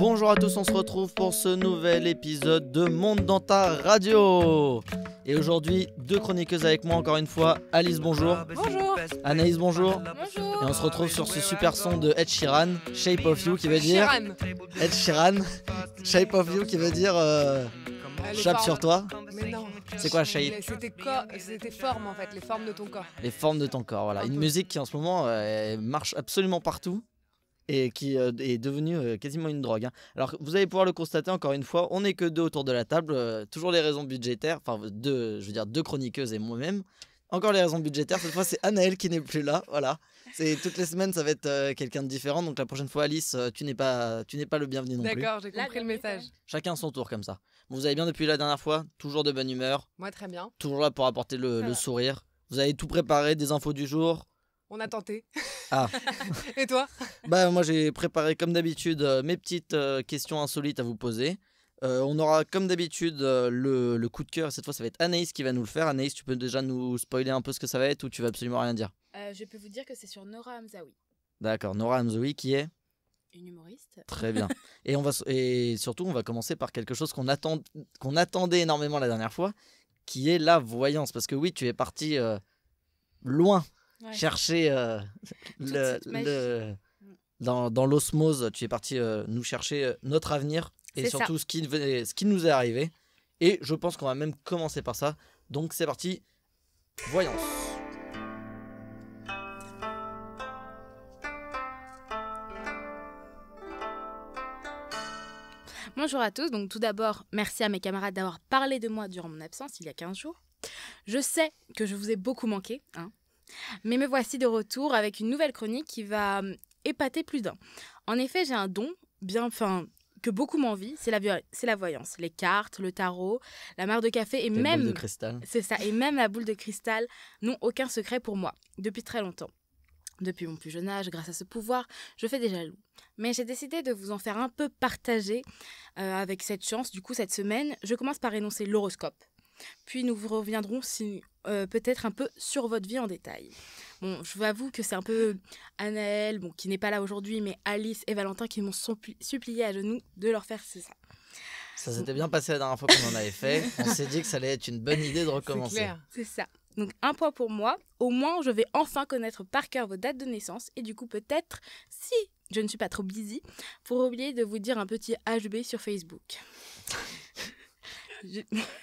Bonjour à tous, on se retrouve pour ce nouvel épisode de Monde dans ta radio. Et aujourd'hui, deux chroniqueuses avec moi encore une fois. Alice, bonjour. Bonjour. Anaïs, bonjour. Bonjour. Et on se retrouve sur ce super son de Ed Sheeran, Shape of You, qui veut dire... Ed Sheeran, Shape of You, qui veut dire... Chape sur toi. Mais non. C'est quoi shape? C'était forme en fait, les formes de ton corps. Les formes de ton corps, voilà. Une musique qui en ce moment marche absolument partout. Et qui est devenue quasiment une drogue. Alors, vous allez pouvoir le constater encore une fois, on n'est que deux autour de la table, toujours les raisons budgétaires, enfin deux chroniqueuses et moi-même. Encore les raisons budgétaires, cette fois c'est Anaël qui n'est plus là, voilà. Toutes les semaines ça va être quelqu'un de différent, donc la prochaine fois Alice, tu n'es pas le bienvenu non plus. D'accord, j'ai compris le message. Chacun son tour comme ça. Vous allez bien depuis la dernière fois? Toujours de bonne humeur? Moi très bien. Toujours là pour apporter le sourire? Vous avez tout préparé, des infos du jour? On a tenté. Ah. Et toi? Moi j'ai préparé comme d'habitude mes petites questions insolites à vous poser. On aura comme d'habitude le coup de cœur. Cette fois ça va être Anaïs qui va nous le faire. Anaïs, tu peux déjà nous spoiler un peu ce que ça va être ou tu vas absolument rien dire? Je peux vous dire que c'est sur Nora Hamzaoui. D'accord, Nora Hamzaoui qui est une humoriste. Très bien. Et surtout on va commencer par quelque chose qu'on attendait énormément la dernière fois, qui est la voyance. Parce que oui, tu es parti loin. Ouais. Chercher dans l'osmose, tu es parti nous chercher notre avenir et surtout ce qui nous est arrivé. Et je pense qu'on va même commencer par ça. Donc c'est parti, voyance. Bonjour à tous. Donc tout d'abord, merci à mes camarades d'avoir parlé de moi durant mon absence il y a 15 jours. Je sais que je vous ai beaucoup manqué, mais me voici de retour avec une nouvelle chronique qui va épater plus d'un. En effet, j'ai un don que beaucoup m'envient, c'est la voyance. Les cartes, le tarot, la mare de café et même... boule de cristal. C'est ça, et même la boule de cristal n'ont aucun secret pour moi, depuis très longtemps. Depuis mon plus jeune âge, grâce à ce pouvoir, je fais des jaloux. Mais j'ai décidé de vous en faire un peu partager avec cette chance. Du coup, cette semaine, je commence par énoncer l'horoscope. Puis nous vous reviendrons peut-être un peu sur votre vie en détail. Bon, je vous avoue que c'est un peu Anaël, qui n'est pas là aujourd'hui, mais Alice et Valentin qui m'ont supplié à genoux de leur faire ça. Ça s'était bien passé la dernière fois qu'on en avait fait. On s'est dit que ça allait être une bonne idée de recommencer. C'est clair. C'est ça. Donc un point pour moi. Au moins, je vais enfin connaître par cœur vos dates de naissance. Et du coup, peut-être, si je ne suis pas trop busy, pour oublier de vous dire un petit HB sur Facebook.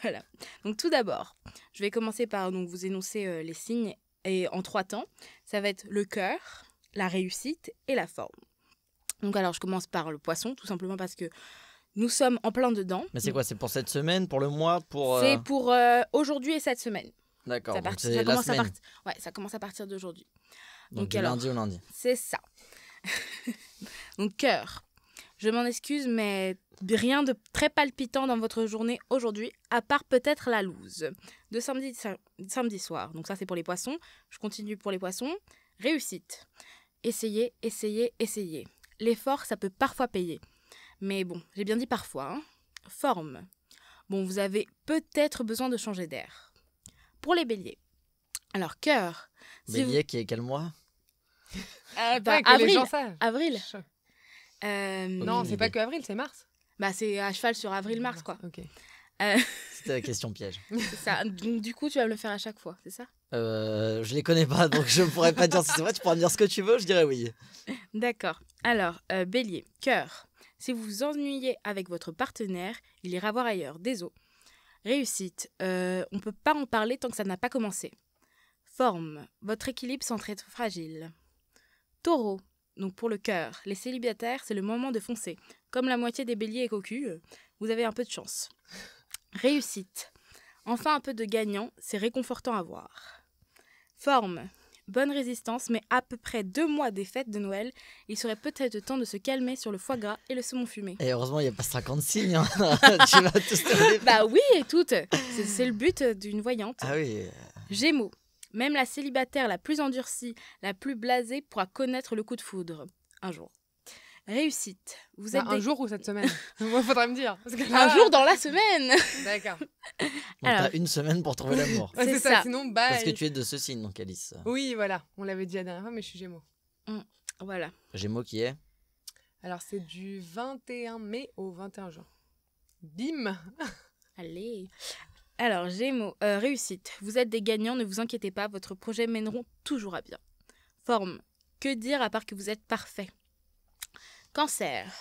Voilà. Donc tout d'abord, je vais commencer par vous énoncer les signes et en 3 temps. Ça va être le cœur, la réussite et la forme. Donc alors je commence par le poisson, tout simplement parce que nous sommes en plein dedans. Mais c'est quoi? C'est pour cette semaine, pour le mois, pour C'est pour aujourd'hui et cette semaine. D'accord. Ça commence à partir d'aujourd'hui. Donc du lundi au lundi. C'est ça. Donc cœur. Je m'en excuse, mais rien de très palpitant dans votre journée aujourd'hui, à part peut-être la loose de samedi soir. Donc ça, c'est pour les poissons. Je continue pour les poissons. Réussite. Essayez. L'effort, ça peut parfois payer. Mais bon, j'ai bien dit parfois. Forme. Bon, vous avez peut-être besoin de changer d'air. Pour les béliers. Alors, cœur. Bélier qui est quel mois? Avril. Les gens savent. Avril. Non, c'est pas que avril, c'est mars. C'est à cheval sur avril-mars, quoi. Ok. C'était la question piège. C'est ça. Du coup, tu vas me le faire à chaque fois, c'est ça? Je les connais pas, donc je pourrais pas dire si c'est vrai. Tu pourras me dire ce que tu veux, je dirais oui. D'accord. Alors, bélier, cœur. Si vous vous ennuyez avec votre partenaire, il ira voir ailleurs. Désolé. Réussite. On peut pas en parler tant que ça n'a pas commencé. Forme. Votre équilibre semble être fragile. Taureau. Donc pour le cœur, les célibataires, c'est le moment de foncer. Comme la moitié des béliers et cocus, vous avez un peu de chance. Réussite. Enfin un peu de gagnant, c'est réconfortant à voir. Forme. Bonne résistance, mais à peu près 2 mois des fêtes de Noël, il serait peut-être temps de se calmer sur le foie gras et le saumon fumé. Et heureusement, il n'y a pas 50 signes. Tu vas tous te oui, et toutes. C'est le but d'une voyante. Ah oui. Gémeaux. Même la célibataire la plus endurcie, la plus blasée pourra connaître le coup de foudre. Un jour. Réussite. Vous êtes un jour ou cette semaine? Moi, il faudrait me dire. Parce que là... Un jour dans la semaine. D'accord. Donc, t'as une semaine pour trouver l'amour. C'est ça. Sinon, Parce que tu es de ce signe, donc Alice. Oui, voilà. On l'avait dit la dernière fois, mais je suis Gémeaux. Voilà. Gémeaux qui est Alors, c'est du 21 mai au 21 juin. Bim. Allez. Alors, Gémeaux, réussite. Vous êtes des gagnants, ne vous inquiétez pas, votre projet mèneront toujours à bien. Forme. Que dire à part que vous êtes parfait. Cancer.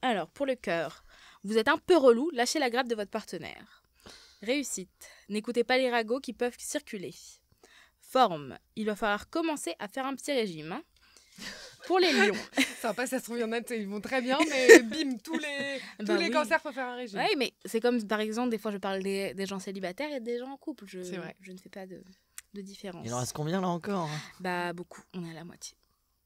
Alors, pour le cœur, vous êtes un peu relou, lâchez la grappe de votre partenaire. Réussite. N'écoutez pas les ragots qui peuvent circuler. Forme. Il va falloir commencer à faire un petit régime. Hein. Pour les lions. Ça va pas, ça se trouve, il y en a, ils vont très bien, mais bim, tous les cancers, faut faire un régime. Oui, mais c'est comme, par exemple, des fois, je parle des gens célibataires et des gens en couple. C'est vrai. Je ne fais pas de différence. Il en reste combien là encore? Bah, beaucoup. On est à la moitié.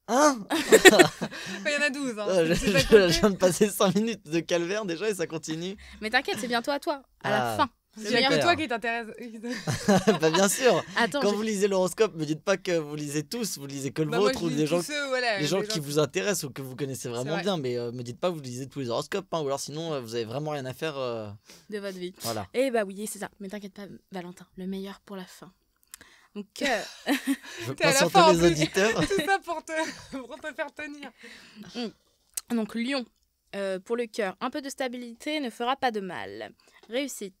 Hein? Il y en a 12. Hein. Je viens de passer 5 minutes de calvaire déjà et ça continue. Mais t'inquiète, c'est bientôt à toi, à la fin. Il n'y a que toi qui t'intéresse. Bah bien sûr. Attends, quand vous lisez l'horoscope, me dites pas que vous lisez tous, vous lisez que le vôtre ou les gens qui vous intéressent ou que vous connaissez vraiment bien, mais me dites pas que vous lisez tous les horoscopes, hein, ou alors sinon vous avez vraiment rien à faire de votre vie. Voilà. Et bah oui, c'est ça. Mais t'inquiète pas, Valentin, le meilleur pour la fin. Donc, je veux pas surtout les auditeurs. Tout ça pour te faire tenir. Donc Lion, pour le cœur, un peu de stabilité ne fera pas de mal. Réussite.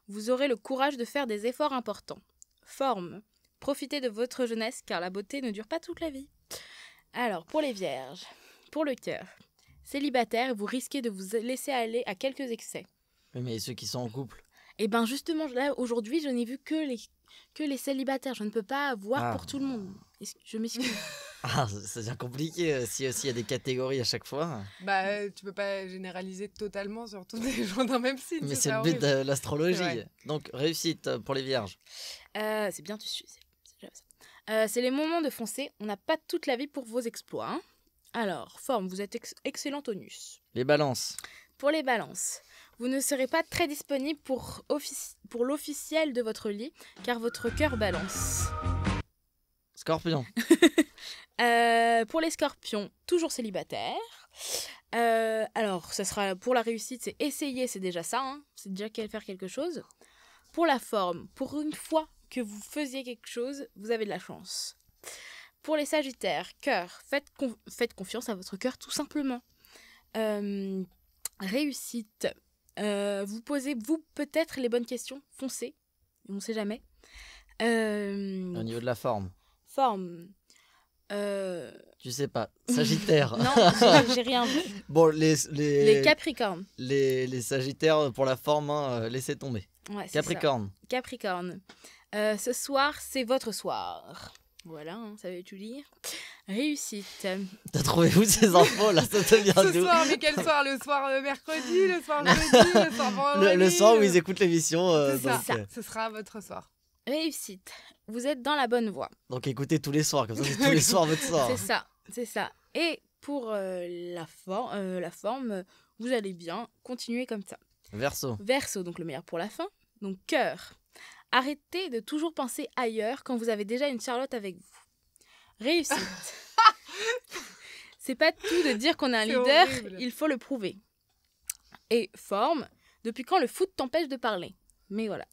Vous aurez le courage de faire des efforts importants. Forme. Profitez de votre jeunesse car la beauté ne dure pas toute la vie. Alors, pour les vierges, pour le cœur, célibataire, vous risquez de vous laisser aller à quelques excès. Oui, mais ceux qui sont en couple? Eh bien, justement, là, aujourd'hui, je n'ai vu que les célibataires. Je ne peux pas voir pour tout le monde. Je m'excuse. Ah, ça devient compliqué s'il y a des catégories à chaque fois. Bah, tu peux pas généraliser totalement sur tous les gens d'un même signe. Mais c'est le but de l'astrologie. Donc, réussite pour les vierges. C'est bien, tu suis. C'est les moments de foncer. On n'a pas toute la vie pour vos exploits. Hein. Alors, forme, vous êtes excellent tonus. Les balances. Pour les balances, vous ne serez pas très disponible pour l'officiel de votre lit, car votre cœur balance. Scorpion. Pour les scorpions, toujours célibataire. Alors, ça sera pour la réussite, c'est essayer, c'est déjà ça. Hein. C'est déjà faire quelque chose. Pour la forme, pour une fois que vous faisiez quelque chose, vous avez de la chance. Pour les sagittaires, cœur, faites confiance à votre cœur tout simplement. Réussite, vous posez-vous peut-être les bonnes questions, foncez, on ne sait jamais. Au niveau de la forme. Forme. Tu sais pas. Sagittaire. Non, j'ai rien vu. Bon, les Capricornes. Les Sagittaires pour la forme, hein, laissez tomber. Ouais, Capricorne. Capricorne. Ce soir, c'est votre soir. Voilà, hein, ça veut tout dire. Réussite. T'as trouvé où ces infos là? Ça te vient Ce soir, mais quel soir? Le soir mercredi, le soir jeudi, le soir vendredi. Le soir où ils écoutent l'émission. Ce sera votre soir. Réussite. Vous êtes dans la bonne voie. Donc écoutez tous les soirs, comme ça c'est tous les soirs votre soir. C'est ça. Et pour la forme, vous allez bien, continuez comme ça. Verseau. Verseau, donc le meilleur pour la fin. Donc cœur. Arrêtez de toujours penser ailleurs quand vous avez déjà une Charlotte avec vous. Réussite. C'est pas tout de dire qu'on est un leader, il faut le prouver. Et forme. Depuis quand le foot t'empêche de parler? Mais voilà.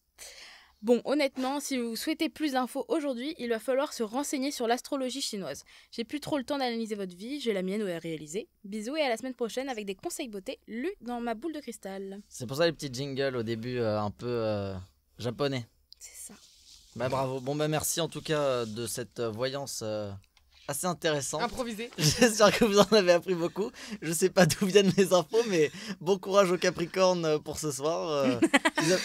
Bon, honnêtement, si vous souhaitez plus d'infos aujourd'hui, il va falloir se renseigner sur l'astrologie chinoise. J'ai plus trop le temps d'analyser votre vie, j'ai la mienne à réaliser. Bisous et à la semaine prochaine avec des conseils beauté lus dans ma boule de cristal. C'est pour ça les petits jingles au début un peu japonais. C'est ça. Bah bravo. Bon bah merci en tout cas de cette voyance assez intéressante. Improvisée. J'espère que vous en avez appris beaucoup. Je sais pas d'où viennent les infos, mais bon courage aux Capricornes pour ce soir.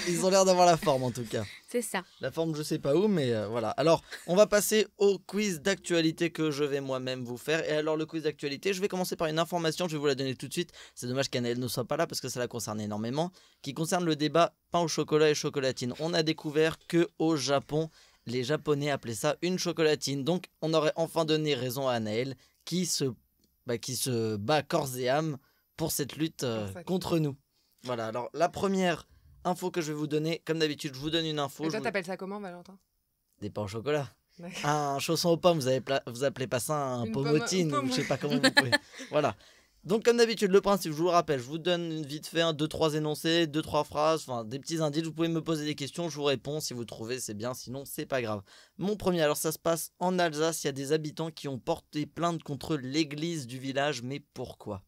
Ils ont l'air d'avoir la forme en tout cas. C'est ça. La forme je sais pas où, mais voilà. Alors on va passer au quiz d'actualité que je vais moi-même vous faire. Et alors le quiz d'actualité, je vais commencer par une information, je vais vous la donner tout de suite. C'est dommage qu'Anaëlle ne soit pas là parce que ça la concerne énormément. Qui concerne le débat pain au chocolat et chocolatine. On a découvert que au Japon, les Japonais appelaient ça une chocolatine. Donc, on aurait enfin donné raison à Anaëlle qui se bat corps et âme pour cette lutte contre nous. Voilà, alors la première info que je vais vous donner, comme d'habitude, je vous donne une info. Et toi, t'appelles ça comment, Valentin? Des pains au chocolat. Un chausson aux pommes, vous appelez pas ça un pommotine, ou je sais pas comment vous pouvez. Voilà. Donc comme d'habitude, le principe, je vous le rappelle, je vous donne vite fait 2-3 énoncés, 2-3 phrases, enfin des petits indices, vous pouvez me poser des questions, je vous réponds, si vous trouvez c'est bien, sinon c'est pas grave. Mon premier, alors ça se passe en Alsace, il y a des habitants qui ont porté plainte contre l'église du village, mais pourquoi?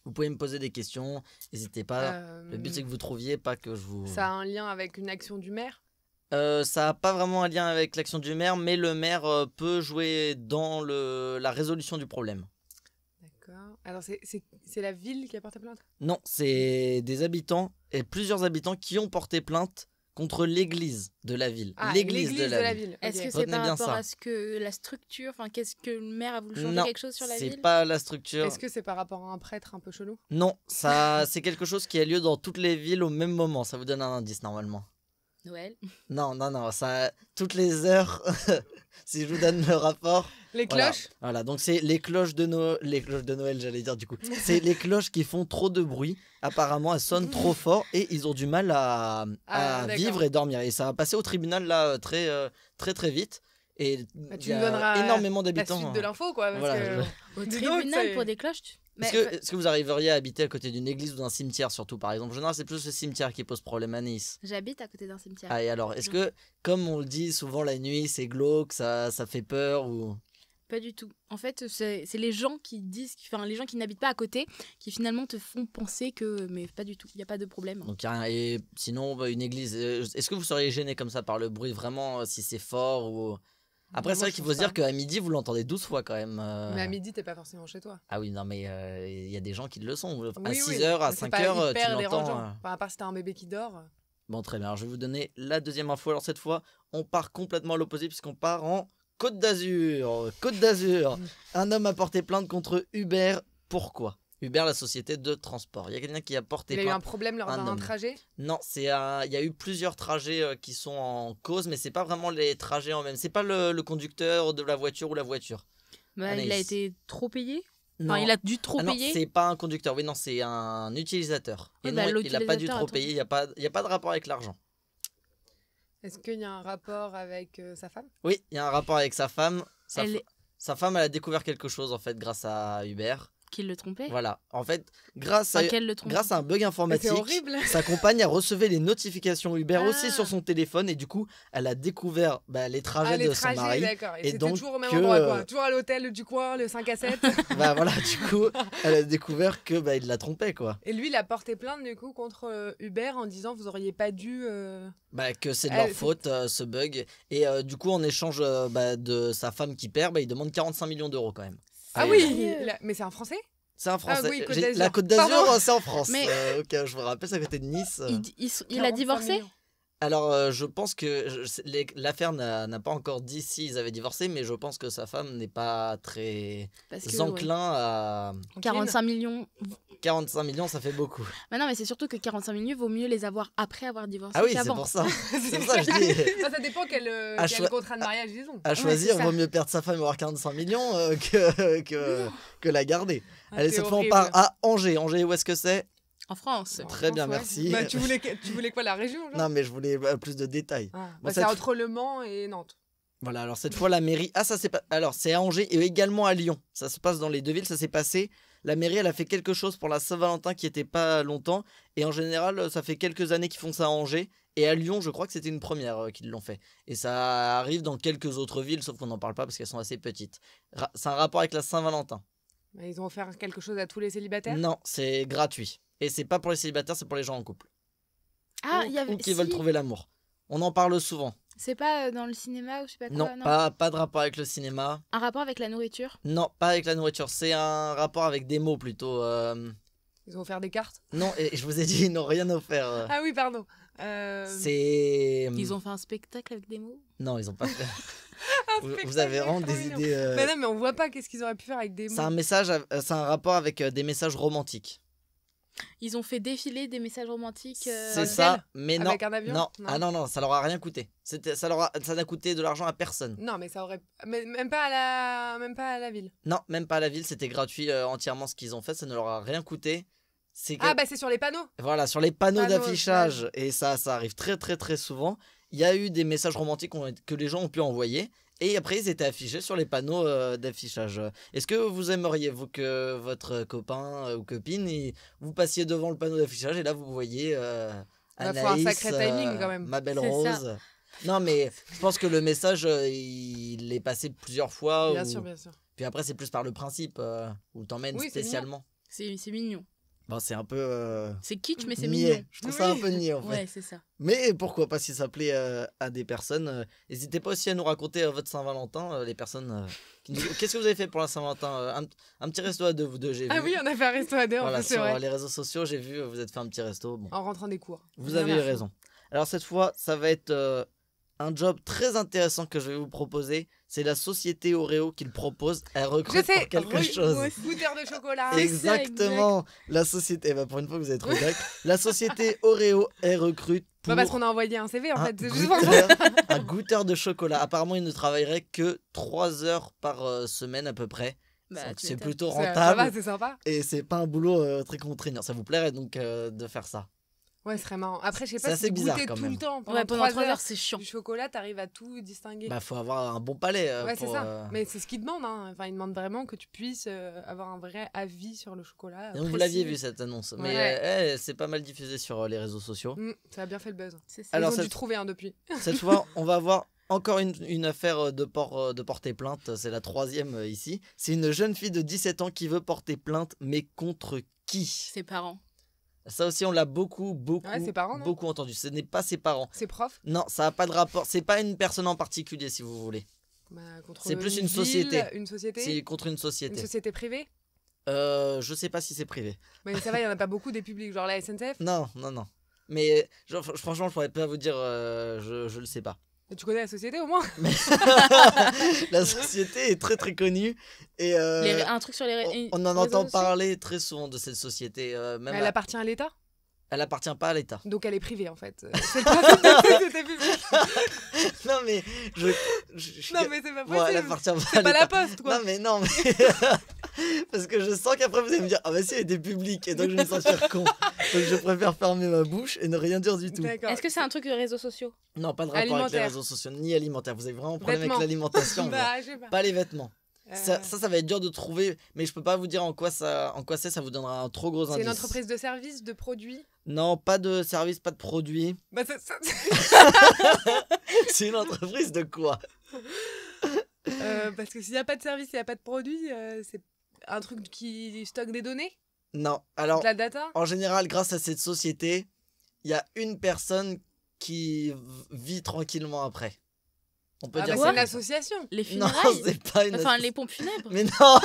Vous pouvez me poser des questions, n'hésitez pas. Le but c'est que vous trouviez, pas que je vous... Ça a un lien avec une action du maire? Ça n'a pas vraiment un lien avec l'action du maire, mais le maire peut jouer dans la résolution du problème. D'accord. Alors c'est la ville qui a porté plainte? Non, c'est des habitants, et plusieurs habitants qui ont porté plainte contre l'église de la ville. Ah, l'église de la ville. Est-ce ok. que c'est Retenez par bien rapport ça. à ce que la structure, enfin qu'est-ce que le maire a voulu changer Non, quelque chose sur la ville? c'est pas la structure. Est-ce que c'est par rapport à un prêtre un peu chelou? Non, ça, c'est quelque chose qui a lieu dans toutes les villes au même moment. Ça vous donne un indice normalement. Noël. Non, ça, toutes les heures, si je vous donne le rapport. Les Voilà, cloches? voilà, donc c'est les cloches de Noël, j'allais dire du coup. C'est les cloches qui font trop de bruit. Apparemment, elles sonnent trop fort et ils ont du mal à d'accord. vivre et dormir. Et ça va passer au tribunal là très vite. Et Bah, il tu y nous a donneras énormément la d'habitants. suite de l'info, quoi. Parce Voilà, que... Au Dis donc, tribunal c'est- pour des cloches Est-ce que vous arriveriez à habiter à côté d'une église ou d'un cimetière surtout par exemple? En général, c'est plus le cimetière qui pose problème à Nice. J'habite à côté d'un cimetière. Ah, et alors, est-ce que, comme on le dit souvent la nuit, c'est glauque, ça fait peur ou... Pas du tout. En fait, c'est les gens qui disent, enfin les gens qui n'habitent pas à côté, qui finalement te font penser que, mais pas du tout. Il y a pas de problème. Donc, y a rien. Et sinon, bah, une église, est-ce que vous seriez gêné comme ça par le bruit vraiment, si c'est fort ou... Après, Non, c'est moi, vrai je qu'il trouve faut se dire ça. qu'à midi, vous l'entendez 12 fois quand même. Mais à midi, t'es pas forcément chez toi. Ah oui, non, mais il y a des gens qui le sont. À Oui, 6 oui, heures, à mais c'est 5 pas heures, tu hyper l'entends. dérangeant. Enfin, à part si t'as un bébé qui dort. Bon, très bien. Alors, je vais vous donner la deuxième info. Alors, cette fois, on part complètement à l'opposé puisqu'on part en Côte d'Azur. Côte d'Azur. Un homme a porté plainte contre Uber. Pourquoi? Uber, la société de transport. Il y a quelqu'un qui a porté Il a eu un plainte. problème lors un d'un homme. trajet. Non, il y a eu plusieurs trajets qui sont en cause, mais c'est pas vraiment les trajets en même. C'est pas le conducteur de la voiture ou la voiture. Bah, Anaïs. il a été trop payé. Non. Enfin, il a dû trop Ah non, payer. c'est pas un conducteur. Oui, non, c'est un utilisateur. Et Oui, bah, non, il a pas dû l'utilisateur, trop attends. payer. Il y a pas de rapport avec l'argent. Est-ce qu'il y a un rapport avec sa femme? Oui, il y a un rapport avec sa femme. Elle- Sa femme, elle a découvert quelque chose en fait grâce à Uber. Qu'il le trompait. Voilà. En fait, grâce à Qu'elle le trompait. un bug Mais informatique, c'est horrible. sa compagne a recevait les notifications Uber aussi Ah. sur son téléphone et du coup, elle a découvert les trajets Les de son trajets, mari. d'accord. Et Et c'était donc toujours au même que, endroit, quoi. Toujours à l'hôtel du coin, le 5 à 7. Bah voilà, du coup, elle a découvert que il la trompait quoi. Et lui, il a porté plainte, du coup, contre Uber en disant vous auriez pas dû. Que c'est de Elle- leur faute ce bug et du coup en échange de sa femme qui perd, il demande 45 millions d'euros quand même. Ah Et oui Mais c'est un français? C'est un français. Ah oui, Côte La d'Azur. Côte d'Azur, Pardon. c'est en France. Mais- Ok, je vous rappelle, c'est à côté de Nice. Il a 45 divorcé. millions. Alors, je pense que l'affaire n'a pas encore dit s'ils avaient divorcé, mais je pense que sa femme n'est pas très Parce que, ouais. enclin à 45 millions. 45 millions, ça fait beaucoup. Mais non, mais c'est surtout que 45 millions, vaut mieux les avoir après avoir divorcé Ah oui, c'est qu'avant. pour ça. C'est pour ça que je dis. Ça dépend quel contrat de mariage ils ont. À choisir, c'est ça. vaut mieux perdre sa femme et avoir 45 millions que la garder. Ah, Allez, c'est cette fois, on horrible. part à Angers. Angers, où est-ce que c'est? En France. Très bien, Ouais. merci. Bah, tu voulais quoi, la région genre Non, mais je voulais plus de détails. Ah, Bon, c'est cette- entre Le Mans et Nantes. Voilà, alors cette fois, la mairie. Ah, ça c'est pas. Alors, c'est à Angers et également à Lyon. Ça se passe dans les deux villes, ça s'est passé. La mairie, elle a fait quelque chose pour la Saint-Valentin qui était pas longtemps. Et en général, ça fait quelques années qu'ils font ça à Angers. Et à Lyon, je crois que c'était une première qu'ils l'ont fait. Et ça arrive dans quelques autres villes, sauf qu'on n'en parle pas parce qu'elles sont assez petites. C'est un rapport avec la Saint-Valentin. Ils ont offert quelque chose à tous les célibataires? Non, c'est gratuit. Et c'est pas pour les célibataires, c'est pour les gens en couple. Ah, il y avait. Ou qui veulent trouver l'amour. On en parle souvent. C'est pas dans le cinéma ou je sais pas quoi. Non, pas de rapport avec le cinéma. Un rapport avec la nourriture. Non, pas avec la nourriture. C'est un rapport avec des mots plutôt. Ils ont offert des cartes? Non, et je vous ai dit, ils n'ont rien offert. Ah oui, pardon. C'est. Ils ont fait un spectacle avec des mots. Non, ils ont pas fait. un vous spectacle avez vraiment trop des mignon. idées. Mais non, mais on voit pas qu'est-ce qu'ils auraient pu faire avec des mots. C'est un message, c'est un rapport avec des messages romantiques. Ils ont fait défiler des messages romantiques. C'est Dans ça, lequel mais non. Avec un avion? Non. Non. Ah non, ça leur a rien coûté. Ça n'a coûté de l'argent à personne. Non, mais ça aurait. Même pas à la ville. Non, même pas à la ville, c'était gratuit entièrement ce qu'ils ont fait, ça ne leur a rien coûté. C'est que- Ah, bah c'est sur les panneaux. Voilà, sur les panneaux Panneaux, d'affichage, et ça arrive très très très souvent, il y a eu des messages romantiques que les gens ont pu envoyer, et après ils étaient affichés sur les panneaux d'affichage. Est-ce que vous aimeriez, vous, que votre copain ou copine, vous passiez devant le panneau d'affichage, et là vous voyez Bah, faut un Anaïs, sacré timing, quand même. ma belle C'est ça. Rose. Non mais je pense que le message, il est passé plusieurs fois, Bien sûr, bien sûr. puis après c'est plus par le principe, où t'emmènes Oui, c'est spécialement. C'est mignon. Bon, c'est un peu C'est kitsch, mais c'est niais. mignon. Je trouve ça un peu niais en fait. Ouais, c'est ça. Mais pourquoi pas si ça plaît à des personnes. N'hésitez pas aussi à nous raconter votre Saint-Valentin, les personnes Qu'est-ce que vous avez fait pour la Saint-Valentin un petit resto à deux, vous deux, j'ai vu. Ah oui, on a fait un resto à deux, Voilà, en fait, c'est sur vrai. les réseaux sociaux, j'ai vu, vous êtes fait un petit resto. Bon. En rentrant des cours. Vous avez eu raison. Alors cette fois, ça va être un job très intéressant que je vais vous proposer. C'est la société Oreo qui le propose. Elle recrute pour quelque chose. Goûteur de chocolat. Exactement. La société, pour une fois que vous avez trouvé d'accord. La société Oreo, elle recrute pour Parce qu'on a envoyé un CV, en fait. C'est juste un goûteur de chocolat. Apparemment, il ne travaillerait que 3 heures par semaine à peu près. C'est plutôt rentable. Ça va, c'est sympa. Et c'est pas un boulot très contraignant. Ça vous plairait donc de faire ça? Ouais, ce serait marrant. Après, je sais pas si tu goûtais tout le temps. Pendant 3 heures, c'est chiant. Du chocolat, t'arrives à tout distinguer. Faut avoir un bon palais. Ouais, c'est ça. Mais c'est ce qu'ils demandent. Hein. Enfin, ils demandent vraiment que tu puisses avoir un vrai avis sur le chocolat. Et donc, vous l'aviez vu cette annonce. Mais c'est pas mal diffusé sur les réseaux sociaux. Ça a bien fait le buzz. Alors, ils ont dû trouver un depuis. Cette fois, on va voir encore une affaire de porter plainte. C'est la 3e ici. C'est une jeune fille de 17 ans qui veut porter plainte, mais contre qui? Ses parents. Ça aussi, on l'a beaucoup entendu. Ce n'est pas ses parents. Ses profs? Non, ça n'a pas de rapport. C'est pas une personne en particulier, si vous voulez. C'est plus une société. Une société? C'est contre une société. Une société privée? Je sais pas si c'est privé. Mais ça va, il y en a pas beaucoup des publics, genre la SNCF? Non. Mais franchement, je pourrais pas vous dire, je le sais pas. Mais tu connais la société au moins? La société est très très connue. Et un truc sur les on en entend parler très souvent de cette société. Elle appartient à l'État? Elle appartient pas à l'État. Donc elle est privée en fait. C'est le principe de la société publique. Non mais non mais c'est pas possible. Bon, elle appartient pas c'est pas la poste quoi. Non mais parce que je sens qu'après vous allez me dire ah bah si elle était publique et donc je vais me sentir con. Donc je préfère fermer ma bouche et ne rien dire du tout. Est-ce que c'est un truc de réseaux sociaux? Non, pas de rapport avec les réseaux sociaux ni alimentaire. Vous avez vraiment un problème avec l'alimentation. Pas les vêtements. Ça va être dur de trouver, mais je peux pas vous dire en quoi c'est, ça vous donnera un trop gros indice. C'est une entreprise de services, de produits? Non, pas de service, pas de produits. C'est une entreprise de quoi? Parce que s'il n'y a pas de service, il n'y a pas de produit, c'est un truc qui stocke des données? Non, alors de la data? En général, grâce à cette société, il y a une personne qui vit tranquillement après. On peut dire c'est une association. Les funérailles? Non, c'est pas une Enfin, les pompes funèbres. Mais non.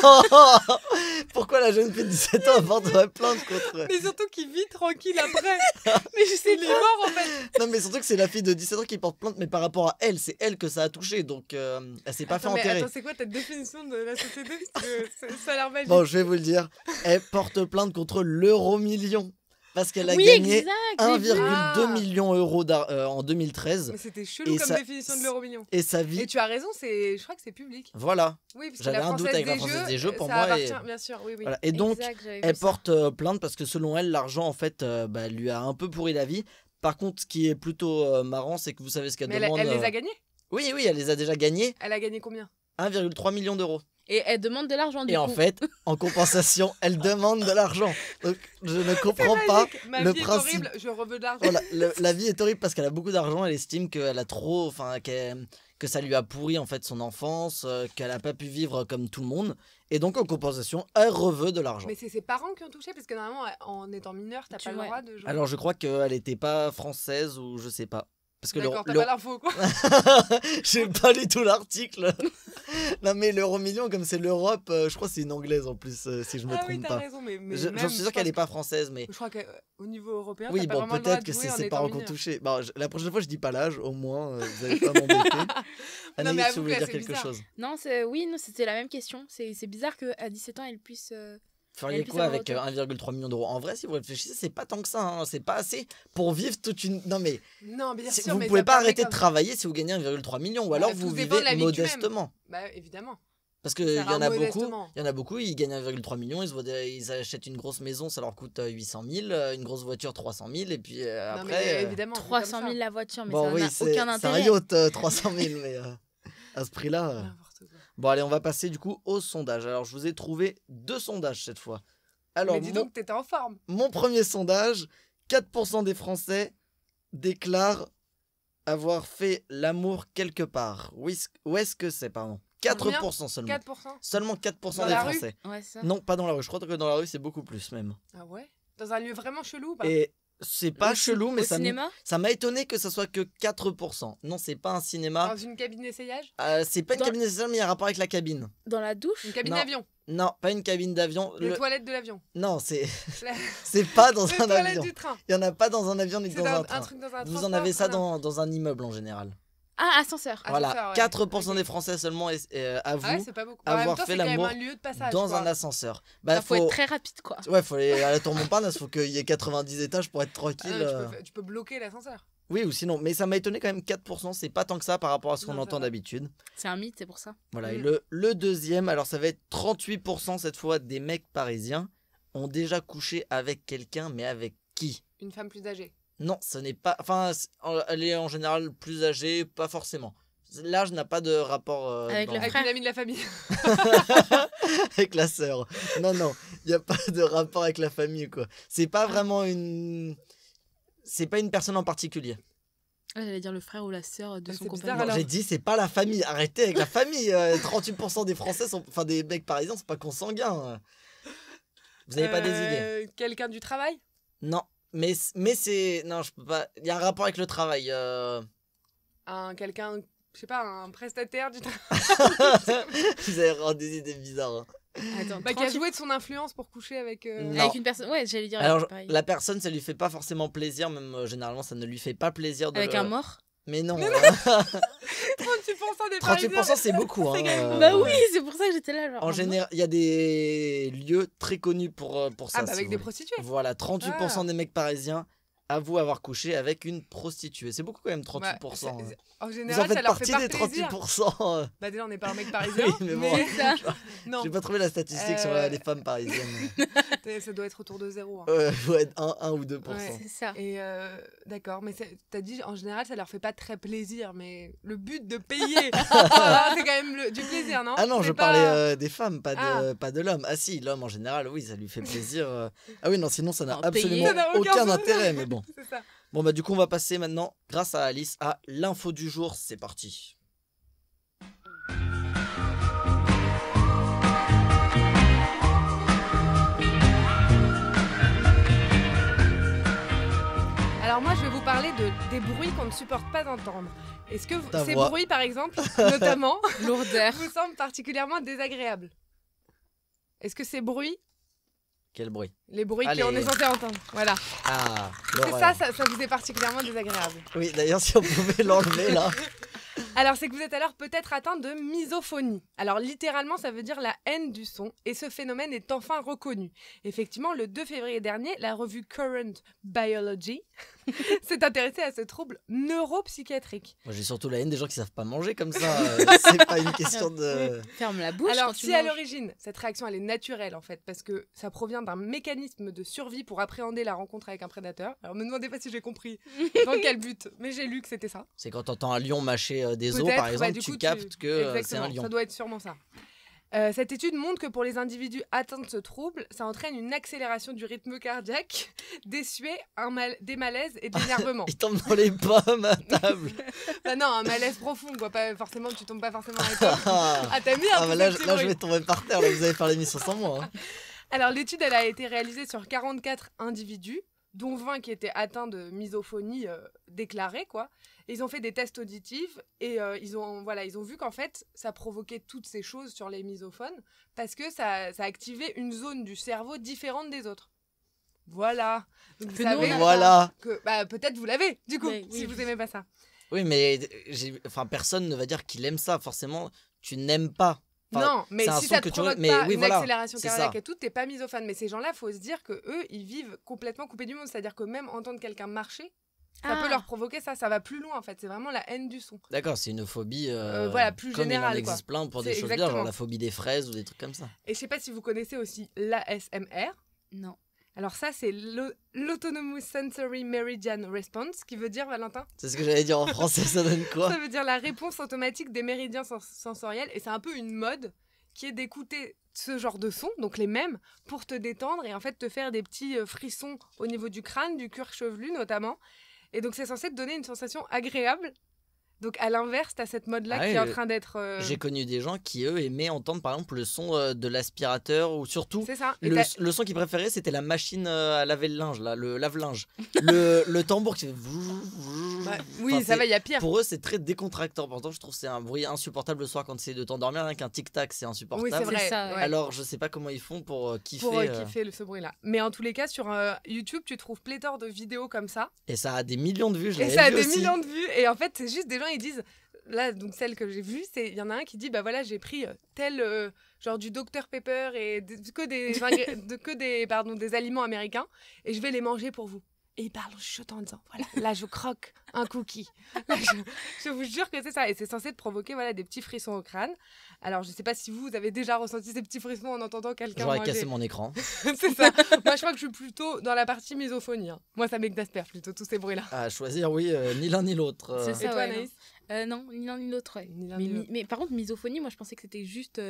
Pourquoi la jeune fille de 17 ans porterait plainte contre... Mais surtout qu'il vit tranquille après. Mais je sais, il est mort en fait. Non, mais surtout que c'est la fille de 17 ans qui porte plainte, mais par rapport à elle, c'est elle que ça a touché, donc elle s'est pas fait enterrer. Attends, c'est quoi ta définition de la société? Parce que ça a l'air magique. Bon, je vais vous le dire. Elle porte plainte contre l'euro-million. Parce qu'elle a gagné 1,2 million d'euros en 2013. Mais c'était chelou comme définition de l'euro-million. Et sa vie. Et tu as raison, je crois que c'est public. Voilà. Oui, parce que j'avais un doute avec la Française des Jeux pour moi. Bien sûr, oui. Voilà. Et donc, elle porte plainte parce que selon elle, l'argent en fait lui a un peu pourri la vie. Par contre, ce qui est plutôt marrant, c'est que vous savez ce qu'elle demande. Elle les a gagnés? Oui, elle les a déjà gagnés. Elle a gagné combien? 1,3 million d'euros. Et elle demande de l'argent du coup. Et en fait, en compensation, elle demande de l'argent. Donc, je ne comprends pas le principe. Horrible, je veux de l'argent. Voilà, la vie est horrible parce qu'elle a beaucoup d'argent. Elle estime qu'elle a trop, que ça lui a pourri en fait son enfance, qu'elle a pas pu vivre comme tout le monde. Et donc en compensation, elle reveut de l'argent. Mais c'est ses parents qui ont touché parce que normalement, en étant mineur, t'as pas le droit de jouer. Alors je crois qu'elle était pas française ou je sais pas. D'accord, t'as pas l'info quoi. J'ai pas lu tout l'article. Non mais l'euro-million, comme c'est l'Europe, je crois que c'est une anglaise en plus, si je me trompe pas. Raison, mais j'en suis sûr qu'elle est pas française, mais. Je crois qu'au niveau européen, oui, t'as bon, pas vraiment le droit peut-être de que jouer c'est en ses étant parents qui ont mineur. touché. Bon, la prochaine fois, je dis pas l'âge, au moins, vous allez pas m'embêter. Anaïs, tu voulais dire quelque chose? Non, c'était la même question. C'est bizarre qu'à 17 ans, elle puisse. Feriez quoi avec 1,3 million d'euros? En vrai, si vous réfléchissez, c'est pas tant que ça. Hein. C'est pas assez pour vivre toute une. Non, mais. Non, bien sûr. Vous mais pouvez pas arrêter de travailler si vous gagnez 1,3 million. Ou alors vous vivez modestement. Bah, évidemment. Parce qu'il y en a beaucoup, ils gagnent 1,3 million, ils achètent une grosse maison, ça leur coûte 800 000, une grosse voiture 300 000, et puis après. Évidemment. 300 000 la voiture, mais bon, ça n'a aucun intérêt. C'est un yacht 300 000, mais à ce prix-là. Bon, allez, on va passer du coup au sondage. Alors, je vous ai trouvé 2 sondages cette fois. Alors, mais dis donc, t'étais en forme. Mon premier sondage, 4% des Français déclarent avoir fait l'amour quelque part. Où est-ce que c'est, pardon? 4% seulement. 4%. Seulement 4% dans des Français. Ouais, ça. Non, pas dans la rue. Je crois que dans la rue, c'est beaucoup plus même. Ah ouais? Dans un lieu vraiment chelou ou pas? Et c'est pas Au chelou, mais au cinéma ça m'a étonné que ça soit que 4%. Non, c'est pas un cinéma. Dans une cabine d'essayage? C'est pas une Dans- cabine d'essayage, mais il y a un rapport avec la cabine. Dans la douche Une cabine Non. d'avion? Non, pas une cabine d'avion. Les toilettes de l'avion? Non, c'est La- c'est pas dans Les un toilettes avion. du train? Il y en a pas dans un avion ni C'est dans un un train. truc dans un Vous en transport? avez ça Ah, non. dans un immeuble en général. Ah, ascenseur. Ah, Voilà, ascenseur, ouais. 4% Ok. des Français seulement avouent Ah ouais, c'est pas beaucoup. En même avoir temps, fait c'est quand même l'amour un lieu de passage. dans quoi. un ascenseur. Bah, Il faut être très rapide, quoi. Ouais, faut aller à la tour Montparnasse, faut qu'il y ait 90 étages pour être Ah tranquille. non, tu peux bloquer l'ascenseur. Oui, ou sinon, mais ça m'a étonné quand même 4%, c'est pas tant que ça par rapport à ce qu'on Non, ça entend va. d'habitude. C'est un mythe, c'est pour ça. Voilà, et Mm. le deuxième, alors ça va être 38% cette fois des mecs parisiens ont déjà couché avec quelqu'un, mais avec qui? Une femme plus âgée. Non, ce n'est pas. Enfin, elle est en général plus âgée, pas forcément. L'âge n'a pas de rapport Avec le Avec frère. une amie de la famille. avec la sœur. Non, non, il n'y a pas de rapport avec la famille, quoi. C'est pas vraiment une. C'est pas une personne en particulier. Ah, j'allais dire le frère ou la sœur de Bah, son c'est compagnon. bizarre, Non, alors. j'ai dit, c'est pas la famille. Arrêtez avec la famille. 38% des Français sont. Enfin, des mecs parisiens sont pas consanguins. Vous n'avez pas des idées? Quelqu'un du travail? Non. Mais c'est. Non, je peux pas. Il y a un rapport avec le travail. Quelqu'un, je sais pas, un prestataire du travail. Vous avez vraiment des idées bizarres. Hein. Attends, Qui a 38 joué de son influence pour coucher avec. Non. avec une personne. Ouais, j'allais dire Alors, pareil. la personne, ça lui fait pas forcément plaisir, même généralement, ça ne lui fait pas plaisir de. Avec un mort. Mais non. 38% des Parisiens. 38%, c'est beaucoup. C'est Hein, quand même Bah oui, c'est pour ça que j'étais là. Genre, En un général, il y a des lieux très connus pour ça. Ah, bah si avec vous des voulez. prostituées. Voilà, 38% Ah. des mecs parisiens avouent avoir couché avec une prostituée. C'est beaucoup quand même, 38%. Ouais, hein. En Vous en général, faites ça leur fait partie pas des plaisir. 38%. Bah déjà, on n'est pas un mec parisien. Oui, mais bon. C'est ça. Non, J'ai pas trouvé la statistique sur les femmes parisiennes. ça doit être autour de 0. hein. Ouais, 1 ou 2%. Ouais. C'est ça. Et d'accord, mais t'as dit en général ça leur fait pas très plaisir, mais le but de payer, voilà, c'est quand même du plaisir, non? Ah non, C'est je pas- parlais des femmes, pas Ah. pas de l'homme. Ah si, l'homme en général, oui, ça lui fait plaisir. Ah oui, non, sinon ça n'a Non, payer. absolument Ça n'a aucun aucun sens. intérêt, mais bon. C'est ça. Bon bah du coup on va passer maintenant, grâce à Alice, à l'info du jour, c'est parti. Alors moi je vais vous parler des bruits qu'on ne supporte pas d'entendre. Est-ce que Ta ces voix. bruits par exemple, notamment, Lourdeur. vous semblent particulièrement désagréables? Est-ce que ces bruits, Quel bruit. les bruits Allez. qu'on est censé entendre, voilà, Ah, est-ce que l'horreur. ça vous est particulièrement désagréable? Oui, d'ailleurs si on pouvait l'enlever là. Alors, c'est que vous êtes alors peut-être atteint de misophonie. Alors, littéralement, ça veut dire la haine du son, et ce phénomène est enfin reconnu. Effectivement, le 2 février dernier, la revue Current Biology s'est intéressée à ce trouble neuropsychiatrique. Moi j'ai surtout la haine des gens qui savent pas manger comme ça. C'est pas une question de. Ferme la bouche. Alors, quand tu si à manges. l'origine, cette réaction, elle est naturelle, en fait, parce que ça provient d'un mécanisme de survie pour appréhender la rencontre avec un prédateur. Alors, me demandez pas si j'ai compris dans quel but, mais j'ai lu que c'était ça. C'est quand t'entends un lion mâcher des os Peut-être, par ouais, exemple, du tu coup, captes que c'est un Exactement, lion. ça doit être sûrement ça. Cette étude montre que pour les individus atteints de ce trouble, ça entraîne une accélération du rythme cardiaque, des suées, des malaises et de l'énervement. Il tombe dans les pommes à table. Bah non, un malaise profond, quoi. Pas forcément, tu tombes pas forcément dans les pommes. Ah, Ah, t'as mis un peu là, ce petit là je bruit. vais tomber par terre, là, vous allez faire l'émission sans moi. Hein. Alors, l'étude, elle a été réalisée sur 44 individus, dont 20 qui étaient atteints de misophonie déclarée, quoi. Et ils ont fait des tests auditifs et ils ont vu qu'en fait, ça provoquait toutes ces choses sur les misophones parce que ça activait une zone du cerveau différente des autres. Voilà. Donc, vous Que nous, on savez a Voilà. que peut-être vous l'avez, du coup, Oui, si oui. vous aimez pas ça. Oui, mais personne ne va dire qu'il aime ça. Forcément, tu n'aimes pas. Enfin, non, mais c'est un si son ça te que tu provoque mais pas oui, une voilà, accélération c'est cardiaque ça. et tout, t'es pas misophone. Mais ces gens-là, faut se dire que eux, ils vivent complètement coupés du monde. C'est-à-dire que même entendre quelqu'un marcher, ça peut leur provoquer ça. Ça va plus loin, en fait. C'est vraiment la haine du son. D'accord, c'est une phobie. Voilà, plus comme générale, il en existe plein pour des C'est choses bien, exactement. genre la phobie des fraises ou des trucs comme ça. Et je sais pas si vous connaissez aussi l'ASMR. Non. Alors ça, c'est l'Autonomous Sensory Meridian Response, qui veut dire, Valentin, C'est ce que j'allais dire en français, ça donne quoi? ça veut dire la réponse automatique des méridiens sensoriels. Et c'est un peu une mode qui est d'écouter ce genre de son, donc les mêmes, pour te détendre et en fait te faire des petits frissons au niveau du crâne, du cuir chevelu notamment. Et donc c'est censé te donner une sensation agréable. Donc à l'inverse, t'as cette mode-là Ah qui est en ouais, train d'être. J'ai connu des gens qui, eux, aimaient entendre par exemple le son de l'aspirateur ou surtout C'est ça. Et le son qu'ils préféraient, c'était la machine à laver le linge, là, le lave-linge. le tambour qui fait. Bah, oui, Enfin, ça va, il y a pire. Pour eux, c'est très décontractant. Pourtant, je trouve que c'est un bruit insupportable le soir quand tu essaies de t'endormir. Rien qu'un tic-tac, c'est insupportable. Oui, c'est vrai. C'est ça, ouais. Alors, je sais pas comment ils font pour kiffer. Pour kiffer ce bruit-là. Mais en tous les cas, sur YouTube, tu trouves pléthore de vidéos comme ça. Et ça a des millions de vues. Je Et l'avais ça a vu des aussi. millions de vues. Et en fait, c'est juste des gens, ils disent. Là, donc celle que j'ai vue, il y en a un qui dit bah voilà, j'ai pris tel genre du Dr Pepper et des aliments américains et je vais les manger pour vous. Et il parle en chuchotant en disant voilà, là je croque un cookie. Là, je vous jure que c'est ça et c'est censé te provoquer voilà des petits frissons au crâne. Alors je sais pas si vous avez déjà ressenti ces petits frissons en entendant quelqu'un J'aurais manger. cassé mon écran. C'est ça. Moi je crois que je suis plutôt dans la partie misophonie. Hein. Moi ça m'exaspère plutôt tous ces bruits là. À choisir, oui, ni l'un ni l'autre. C'est Et ça, toi ouais, Anaïs? non, ni l'un ni l'autre, ouais. Ni l'un ni l'autre. Mais par contre, misophonie, moi je pensais que c'était juste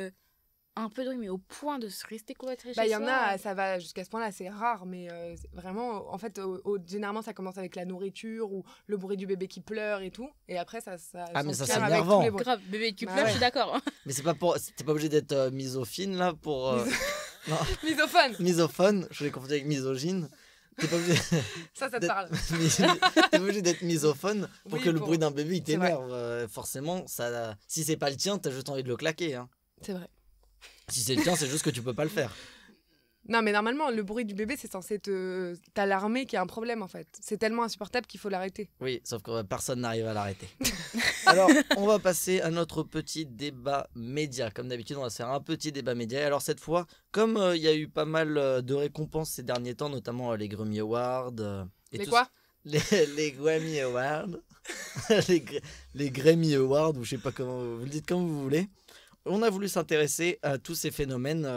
un peu de bruit, mais au point de se rester cloîtré chez Bah, il y en soi. a, ça va jusqu'à ce point-là, c'est rare, mais vraiment, en fait, généralement, ça commence avec la nourriture ou le bruit du bébé qui pleure et tout, et après, ça Ah, mais ça, s'empire c'est avec énervant. tous les bruits. Grave, bébé qui Bah pleure, ouais. je suis d'accord. Mais c'est pas pour. T'es pas obligé d'être misophine là pour. Non, Misophone, misophone. Je l'ai confondu avec misogyne. T'es pas obligé. ça te d'être- parle. T'es obligé d'être misophone pour Oui, que le pour- bruit d'un bébé il c'est vrai. t'énerve. Forcément, ça. Si c'est pas le tien, t'as juste envie de le claquer. Hein. C'est vrai. Si c'est le tien, c'est juste que tu peux pas le faire. Non, mais normalement, le bruit du bébé, c'est censé t'alarmer qu'il y a un problème, en fait. C'est tellement insupportable qu'il faut l'arrêter. Oui, sauf que personne n'arrive à l'arrêter. Alors, on va passer à notre petit débat média. Comme d'habitude, on va se faire un petit débat média. Alors, cette fois, comme il y a eu pas mal de récompenses ces derniers temps, notamment les Grammy Awards. Et Mais tout quoi les Grammy Awards. les Grammy Awards, ou je sais pas comment vous le dites comme vous voulez. On a voulu s'intéresser à tous ces phénomènes,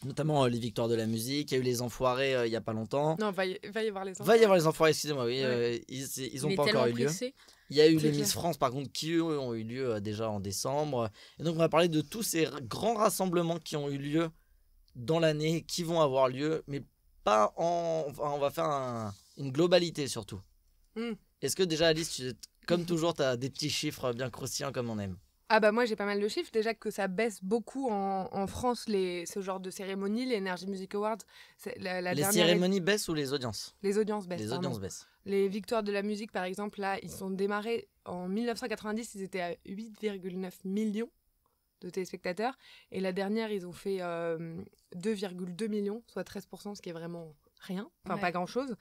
notamment les victoires de la musique. Il y a eu les Enfoirés il y a pas longtemps. Non, va y avoir les enfants. Va y avoir les Enfoirés, excusez-moi, oui, Ouais. ils ont Il est pas encore eu tellement lieu. pressé. Il y a eu C'est les clair. Miss France, par contre, qui eux ont eu lieu déjà en décembre. Et donc, on va parler de tous ces grands rassemblements qui ont eu lieu dans l'année, qui vont avoir lieu, mais pas en. Enfin, on va faire une globalité surtout. Mm. Est-ce que déjà, Alice, comme toujours, tu as des petits chiffres bien croustillants comme on aime? Ah bah moi j'ai pas mal de chiffres, déjà que ça baisse beaucoup en France ce genre de cérémonie, les Energy Music Awards, la Les dernière cérémonies baissent ou les audiences? les audiences baissent. Les pardon. audiences baissent. Les victoires de la musique par exemple là, ils sont démarrés en 1990, ils étaient à 8,9 millions de téléspectateurs et la dernière ils ont fait 2,2 millions, soit 13%, ce qui est vraiment rien, enfin Ouais. pas grand chose.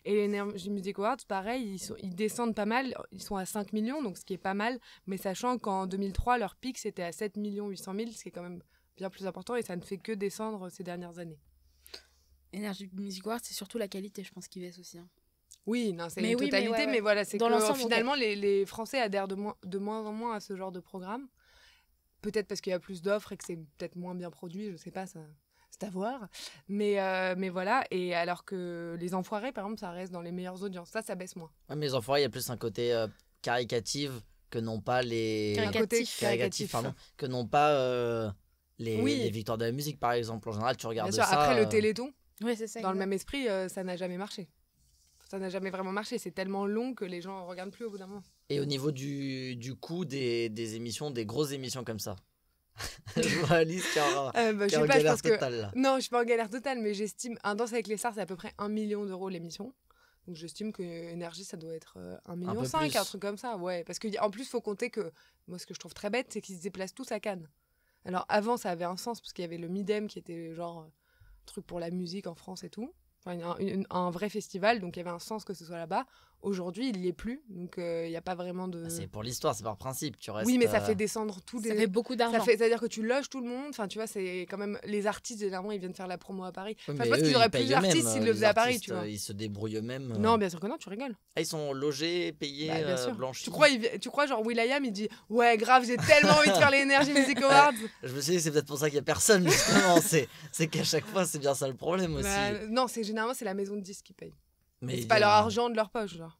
Et les Energy Music Awards, pareil, ils descendent pas mal, ils sont à 5 millions, donc ce qui est pas mal, mais sachant qu'en 2003, leur pic c'était à 7 800 000, ce qui est quand même bien plus important et ça ne fait que descendre ces dernières années. Energy Music Awards, c'est surtout la qualité, je pense, qui baisse aussi. Hein. Oui, non, c'est Mais une oui, mais totalité, ouais, ouais. mais voilà, c'est Dans que l'ensemble, finalement, les Français adhèrent de moins en moins à ce genre de programme. Peut-être parce qu'il y a plus d'offres et que c'est peut-être moins bien produit, je sais pas, ça, c'est à voir. Mais voilà, et alors que les Enfoirés, par exemple, ça reste dans les meilleures audiences. Ça baisse moins. Ouais, mais les Enfoirés, il y a plus un côté caricatif que non pas les. Un côté Caricatif, pardon. Que non pas Oui. les victoires de la musique, par exemple. En général, tu regardes Bien sûr, ça. après le Téléthon, Ouais, c'est ça. dans le même esprit, ça n'a jamais marché. Ça n'a jamais vraiment marché. C'est tellement long que les gens ne regardent plus au bout d'un moment. Et au niveau du coût des émissions, des grosses émissions comme ça. Je vois Alice qui est en, Je qui est sais en pas, je galère pense que. totale là. Non, je suis pas en galère totale, mais j'estime. Un Danse avec les stars, c'est à peu près 1 million d'euros l'émission. Donc j'estime que Énergie, ça doit être 1,5 million, peu plus. un truc comme ça. Ouais, parce qu'en plus, il faut compter que. Moi, ce que je trouve très bête, c'est qu'ils se déplacent tous à Cannes. Alors avant, ça avait un sens, parce qu'il y avait le Midem qui était genre truc pour la musique en France et tout. Enfin, un vrai festival, donc il y avait un sens que ce soit là-bas. Aujourd'hui, il n'y est plus, donc il n'y a pas vraiment de. Ah, c'est pour l'histoire, c'est par principe. Tu restes, Oui, mais ça fait descendre tout Ça fait beaucoup d'argent. c'est-à-dire que tu loges tout le monde. Enfin, tu vois, c'est quand même les artistes généralement ils viennent faire la promo à Paris. Oui, Enfin, mais je pense eux, qu'ils auraient ils payent plus d'artistes eux-mêmes, s'ils le les faisaient à Paris, artistes, tu vois. Ils se débrouillent eux-mêmes. Non, bien sûr que non, tu rigoles. Ah, ils sont logés, payés, Bah, bien sûr. blanchis. Tu crois genre Will.i.am il dit ouais grave j'ai tellement envie de faire les Energy Music Awards. Je me suis dit, c'est peut-être pour ça qu'il n'y a personne, justement. c'est qu'à chaque fois, c'est bien ça le problème aussi. Bah, non, généralement c'est la maison de disques qui paye. Mais C'est pas leur argent de leur poche genre.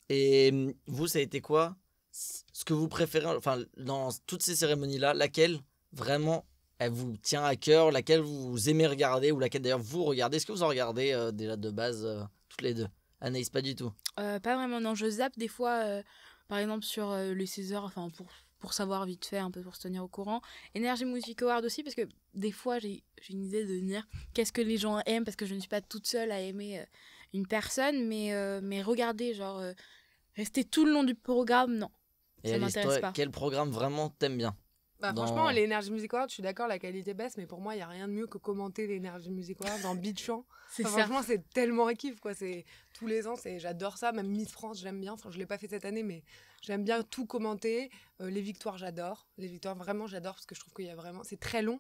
Et vous, ça a été quoi ce que vous préférez, enfin, dans toutes ces cérémonies-là, laquelle vraiment elle vous tient à cœur, laquelle vous aimez regarder ou laquelle d'ailleurs vous regardez? Est-ce que vous en regardez déjà de base toutes les deux? Anaïs, pas du tout. Pas vraiment, non. Je zappe des fois par exemple sur les Césars, enfin pour savoir vite fait, un peu pour se tenir au courant. Energy Music Award aussi, parce que des fois j'ai une idée de dire qu'est-ce que les gens aiment, parce que je ne suis pas toute seule à aimer une personne, mais regarder, genre, rester tout le long du programme, non. Et Ça Alice, m'intéresse toi, pas. quel programme vraiment t'aimes bien? Bah, Dans- franchement, les Energy Music Awards, je suis d'accord, la qualité baisse, mais pour moi, il n'y a rien de mieux que commenter les Energy Music Awards en beatchant. C'est Enfin, ça. franchement, c'est tellement un kiff, quoi. C'est tous les ans, j'adore ça. Même Miss France, j'aime bien. Enfin, je l'ai pas fait cette année, mais j'aime bien tout commenter. Les victoires, j'adore. Les victoires, vraiment, j'adore parce que je trouve qu'il y a vraiment, c'est très long,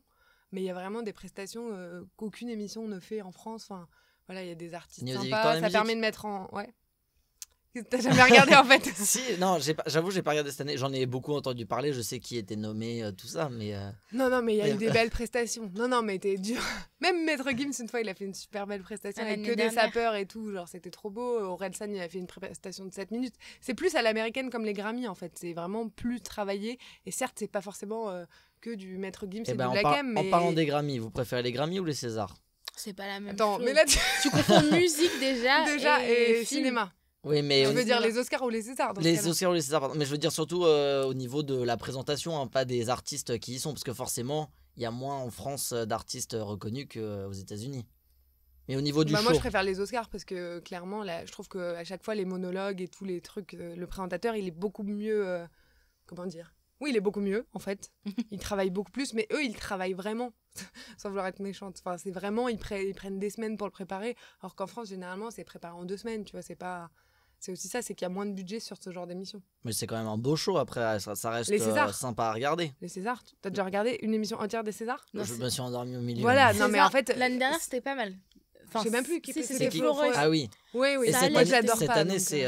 mais il y a vraiment des prestations qu'aucune émission ne fait en France. Enfin, voilà, il y a des artistes Niveau des sympas. victoires de Ça musique. permet de mettre en, ouais. T'as jamais regardé en fait. Si, non, j'avoue, j'ai pas regardé cette année. J'en ai beaucoup entendu parler. Je sais qui était nommé, tout ça, mais Non, mais il y a Mais- eu des belles prestations. Non, mais t'es dur. Même Maître Gims, une fois, il a fait une super belle prestation Ah, avec que l'année des dernière. sapeurs et tout. Genre, c'était trop beau. Orelsan, il a fait une prestation de 7 minutes. C'est plus à l'américaine comme les Grammy, en fait. C'est vraiment plus travaillé. Et certes, c'est pas forcément que du Maître Gims et eh ben, du Black M, mais... en parlant des Grammys, vous préférez les Grammys ou les Césars? C'est pas la même Attends, chose. mais là, Tu confonds musique déjà, et film. cinéma. Oui, mais Je au veux dire cinéma. les Oscars ou les Césars, dans ce les cas-là. Oscars ou les Césars, pardon. Mais je veux dire surtout au niveau de la présentation, hein, pas des artistes qui y sont, parce que forcément, il y a moins en France d'artistes reconnus qu'aux États-Unis. Mais au niveau du Bah, moi, show, je préfère les Oscars parce que clairement, là, je trouve qu'à chaque fois, les monologues et tous les trucs, le présentateur, il est beaucoup mieux. Comment dire? Oui, il est beaucoup mieux, en fait. Il travaille beaucoup plus, mais eux, ils travaillent vraiment. Sans vouloir être méchante. Enfin, c'est vraiment, ils prennent des semaines pour le préparer. Alors qu'en France, généralement, c'est préparé en 2 semaines. Tu vois, c'est pas. C'est aussi ça, c'est qu'il y a moins de budget sur ce genre d'émission. mais c'est quand même un beau show après, ça reste Les Césars. sympa à regarder. Les Césars, t'as déjà regardé une émission entière des Césars? Non, Je c'est- me suis endormi au milieu. Voilà, César, non, mais en fait, l'année dernière, c'était pas mal. Enfin, je sais même plus qui si, c'était. c'était qui Florence. Ah oui, Oui, et Ça cette allait, moi, année, j'adore cette pas, année donc, c'est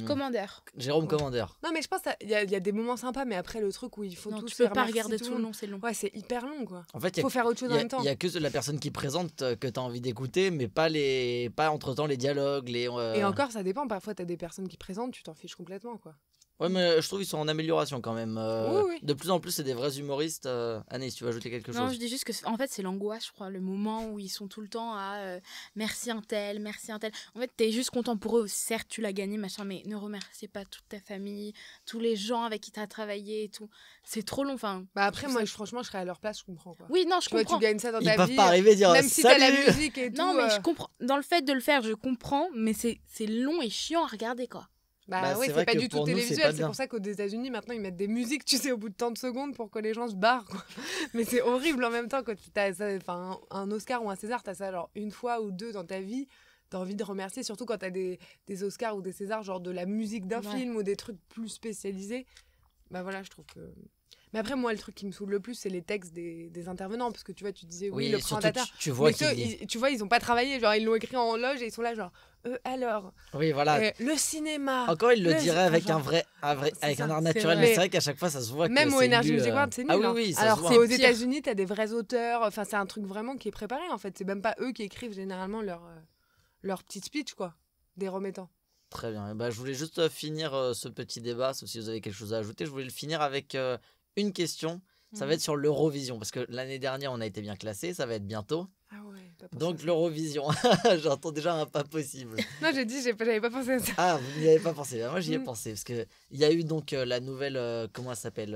Commandeur. Jérôme Commandeur. Non, mais je pense qu'il y a des moments sympas, mais après, le truc où il faut Non, tous tu peux faire pas merci regarder tout le le monde. long, c'est long. Ouais, c'est hyper long, quoi. En fait, il y Il a faut faire autre chose en même temps. Il y a que la personne qui présente que tu as envie d'écouter, mais pas entre-temps les dialogues. Et encore, ça dépend. Parfois, t'as des personnes qui présentent, tu t'en fiches complètement, quoi. Ouais, mais je trouve qu'ils sont en amélioration quand même. Oui, oui. De plus en plus, c'est des vrais humoristes. Anaïs, tu veux ajouter quelque Non, chose? je dis juste que en fait c'est l'angoisse, je crois, le moment où ils sont tout le temps à merci un tel, merci un tel. En fait, t'es juste content pour eux, certes tu l'as gagné machin, mais ne remercie pas toute ta famille, tous les gens avec qui t'as travaillé et tout. C'est trop long, enfin. Bah après, je moi, trouve franchement, je serais à leur place, je comprends, quoi. Oui, non, je Tu vois, comprends. tu gagnes ça dans Ils ta peuvent vie. pas arriver et dire Même si t'as la salut. musique et tout. Non, mais je comprends. Dans le fait de le faire, je comprends, mais c'est long et chiant à regarder quoi. Bah, Bah, ouais, c'est vrai c'est pas que du tout pour nous, c'est pas télévisuel. C'est bien. pour ça qu'aux États-Unis, maintenant, ils mettent des musiques, tu sais, au bout de tant de secondes pour que les gens se barrent, quoi. Mais c'est horrible en même temps quand t'as ça, enfin, un Oscar ou un César, t'as ça genre une fois ou deux dans ta vie. T'as envie de remercier, surtout quand t'as des Oscars ou des Césars, genre de la musique d'un Ouais. film ou des trucs plus spécialisés. Bah voilà, je trouve que. Mais après, moi, le truc qui me saoule le plus, c'est les textes des intervenants. Parce que tu vois, tu disais, oui, le surtout, présentateur. tu vois Mais qu'il ceux, dit. tu vois, ils ont pas travaillé. Genre, ils l'ont écrit en loge et ils sont là, genre, alors, Oui, voilà. le cinéma. Encore, il le le- dirait avec genre, un vrai, c'est avec ça, un art c'est naturel, vrai. mais c'est vrai qu'à chaque fois, ça se voit Même que au c'est Energy lu, Music Awards, c'est nul. Ah oui, hein. oui, ça Alors, se voit. c'est aux Pire. États-Unis, t'as des vrais auteurs. Enfin, c'est un truc vraiment qui est préparé, en fait. C'est même pas eux qui écrivent généralement leur petite speech, quoi. Des remettants. Très bien. Eh ben, je voulais juste finir ce petit débat, sauf si vous avez quelque chose à ajouter. Je voulais le finir avec une question. Ça va être sur l'Eurovision, parce que l'année dernière, on a été bien classé, ça va être bientôt. Ah ouais, pas pensé Donc à ça. l'Eurovision, j'entends déjà un pas possible. Non, j'ai dit, j'avais pas pensé à ça. Ah, vous n'y avez pas pensé. Moi, j'y ai Mm. pensé, parce qu'il y a eu donc la nouvelle, comment elle s'appelle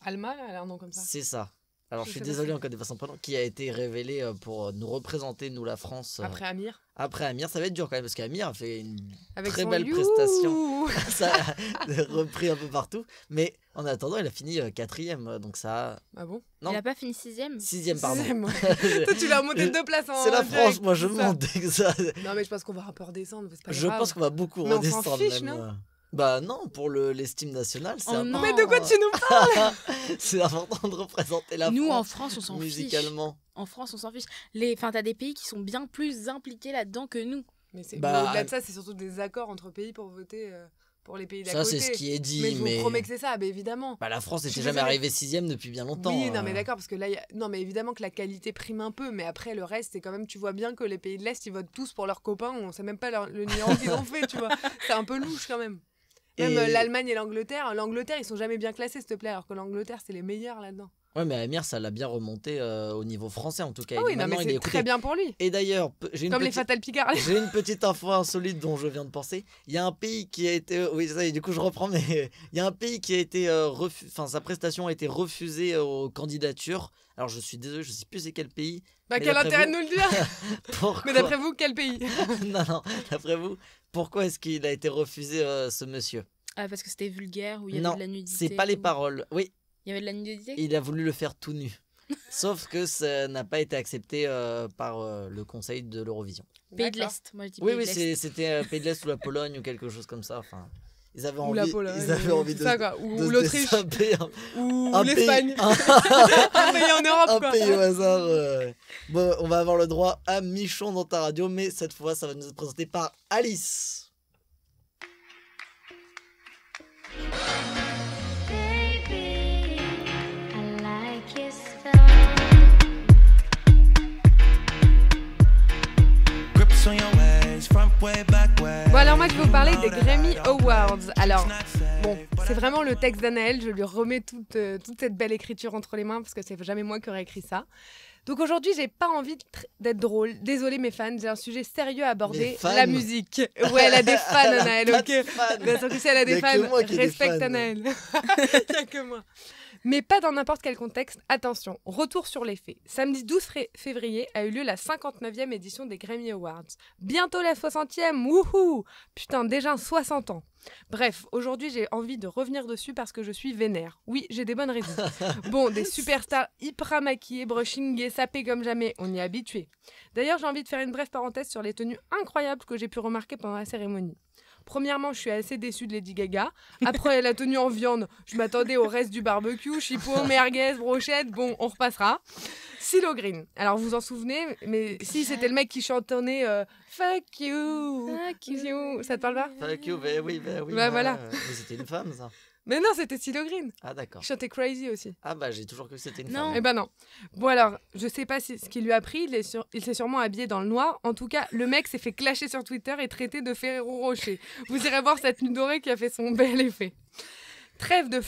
Alma, là, elle a un nom comme ça. C'est ça. Alors, Je je suis sais pas désolé si- en cas de façon prénom, qui a été révélée pour nous représenter, nous, la France, Après Amir. après Amir. Ça va être dur quand même, parce qu'Amir a fait une Avec très son belle You. prestation. Ça a repris un peu partout. Mais en attendant, il a fini 4ème. Donc ça. Ah bon? Non. Il a pas fini 6ème. 6ème, pardon. Sixième, ouais. Toi, tu l'as remonté de 2 places en C'est la direct, France, moi je c'est ça. monte dès que ça. Non, mais je pense qu'on va un peu redescendre. C'est pas Je grave. pense qu'on va beaucoup Mais on s'en redescendre fiche, même. non Bah non, pour l'estime nationale, c'est Oh important. non. Mais de quoi tu nous parles? C'est important de représenter la Nous en France France, on s'en fiche. musicalement. En France, on s'en fiche. Enfin, t'as des pays qui sont bien plus impliqués là-dedans que nous. Mais Bah, au-delà de ça, c'est surtout des accords entre pays pour voter pour les pays d'à Ça, côté. c'est ce qui est dit, Mais je mais. vous promets que c'est ça, bah, évidemment. Bah, la France Je n'était suis jamais désolée. arrivée 6ème depuis bien longtemps. Oui, non, mais d'accord, parce que là, non, mais évidemment que la qualité prime un peu, mais après, le reste, c'est quand même, tu vois bien que les pays de l'Est, ils votent tous pour leurs copains, on sait même pas le numéro qu'ils ont fait, tu vois. C'est un peu louche quand même. Même Et- l'Allemagne et l'Angleterre, ils sont jamais bien classés, s'il te plaît, alors que l'Angleterre, c'est les meilleurs là-dedans. Ouais, mais Amir, ça l'a bien remonté au niveau français en tout cas. Ah Et oui, non, maintenant, mais il est c'est écouté. très bien pour lui. Et d'ailleurs, j'ai une Comme les petite... Fatal Picard. J'ai une petite info insolite dont je viens de penser. Il y a un pays qui a été... Oui, ça y est, du coup je reprends, mais il y a un pays qui a été... Enfin, sa prestation a été refusée aux candidatures. Alors je suis désolé, je sais plus c'est quel pays. Bah, Mais quel d'après intérêt vous- de nous le dire. Pourquoi... Mais d'après vous, quel pays? Non, d'après vous, pourquoi est-ce qu'il a été refusé ce monsieur? Ah, parce que c'était vulgaire, ou il y avait Non, de la nudité. c'est pas les ou- paroles. Oui, Il y avait de la nudité. il a voulu le faire tout nu. Sauf que ça n'a pas été accepté par le conseil de l'Eurovision. Pays de D'accord. l'Est. Moi, je dis Oui, pays oui, de l'Est. c'était Pays de l'Est ou la Pologne ou quelque chose comme ça. Enfin, ils avaient Ou envie, la Pologne. ils avaient envie c'est de, ça, quoi. de Ou se l'Autriche. désaper Ou un l'Espagne. pays- Un pays en Europe, un quoi. pays au hasard. Bon, on va avoir le droit à Michon dans ta radio, mais cette fois, ça va nous être présenté par Alice. Baby, I like your style. Grips on your ways, front way, back way. Bon, alors moi je vais vous parler des Grammy Awards. Alors, bon, c'est vraiment le texte d'Anaël, je lui remets toute cette belle écriture entre les mains parce que c'est jamais moi qui aurais écrit ça. Donc aujourd'hui, j'ai pas envie d'être drôle. Désolée mes fans, j'ai un sujet sérieux à Mes aborder, fans. la musique. Ouais, elle a des fans, Elle a Anaël, pas ok. de fans. Bien sûr que si elle a Y des a que fans, moi qui ai des respecte fans. Anaël. Il y a que moi. Mais pas dans n'importe quel contexte. Attention, retour sur les faits. Samedi 12 février a eu lieu la 59e édition des Grammy Awards. Bientôt la 60e, wouhou! Putain, déjà 60 ans. Bref, aujourd'hui j'ai envie de revenir dessus parce que je suis vénère. Oui, j'ai des bonnes raisons. Bon, des superstars hyper maquillées, brushingées, sapées comme jamais, on y est habitué. D'ailleurs, j'ai envie de faire une brève parenthèse sur les tenues incroyables que j'ai pu remarquer pendant la cérémonie. Premièrement, je suis assez déçue de Lady Gaga. Après, la tenue en viande, je m'attendais au reste du barbecue, chipot, merguez, brochette. Bon, on repassera. CeeLo Green. Alors, vous vous en souvenez, mais si c'était le mec qui chantonnait Fuck you. Fuck you. Ça te parle pas? Fuck you, ben oui. Bah, voilà. Mais c'était une femme, ça. Mais non, c'était CeeLo Green. Ah, d'accord. Il chantait Crazy aussi. Ah, bah, j'ai toujours cru que c'était une Non. Eh femme. ben non. Bon alors, je sais pas ce qu'il lui a pris, il s'est sûrement habillé dans le noir. En tout cas, le mec s'est fait clasher sur Twitter et traité de Ferrero Rocher. Vous irez voir cette tenue dorée qui a fait son bel effet. Trêve de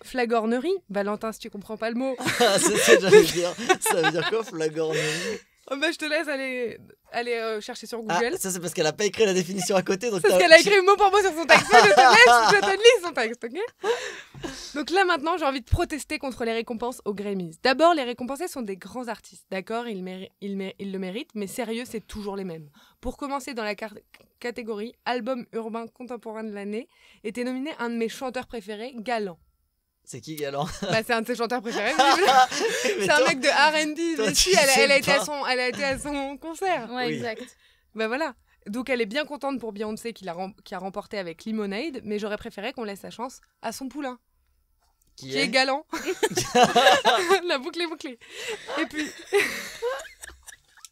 flagornerie. Valentin, si tu comprends pas le mot. Ah, c'est ce que j'allais dire. Ça veut dire quoi, flagornerie? Oh bah, je te laisse aller chercher sur Ah, Google. ça c'est parce qu'elle a pas écrit la définition à côté. Donc C'est parce qu'elle a écrit mot pour mot sur son texte. Mais je te lis son texte, ok? Donc là, maintenant, j'ai envie de protester contre les récompenses aux Grammys. D'abord, les récompensés sont des grands artistes. D'accord, ils le méritent, mais sérieux, c'est toujours les mêmes. Pour commencer, dans la catégorie Album urbain contemporain de l'année, était nominé un de mes chanteurs préférés, Galant. C'est qui Galant? Bah, c'est un de ses chanteurs préférés. visiblement. Mais C'est un toi- mec de R&B. toi, Mais tu si, elle a sais été à pas. elle a été à son concert. Ouais, Oui. exact. Bah voilà. Donc elle est bien contente pour Beyoncé qui a remporté avec Lemonade, mais j'aurais préféré qu'on laisse sa chance à son poulain, qui est galant. La boucle est bouclée. Et puis...